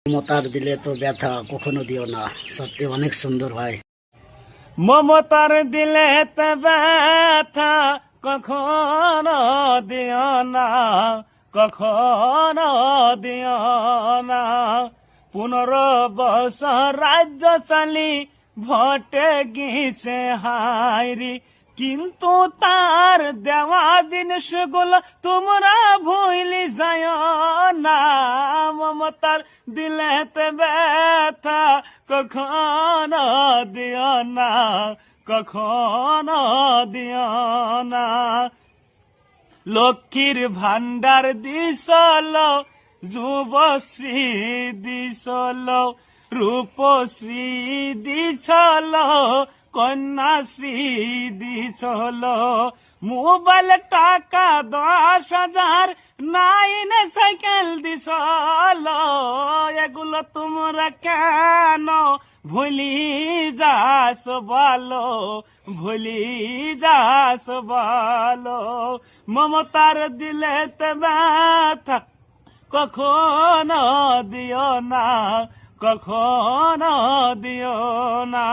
মমতার দিলে তো ব্যথা কখনো দিও না, সত্যি অনেক সুন্দর ভাই। মমতার দিলে তো ব্যথা কখনো দিও না, কখনো দিও না। 15 বছর রাজ্য চালি ভোটে গিয়েছে হাইরি, কিন্তু তার দেওয়া জিনিসগুলো তোমরা ভুলি যায় না। মমতার দিলে তো ব্যথা কখনো দিও না, কখনো দিও না। লক্ষ্মীর ভান্ডার দিছিল, যুবশ্রী দিছিল, রূপশ্রী দিছিল, কন্যাশ্রী দিছিল, মোবাইল টাকা 10,000, 9 সাইকেল দিছিল। এগুলো তোমরা কেন ভুলি যাস বলো, ভুলি যাস বলো। মমতার দিলে তো ব্যথা কখনো দিও না, কখনো দিও না।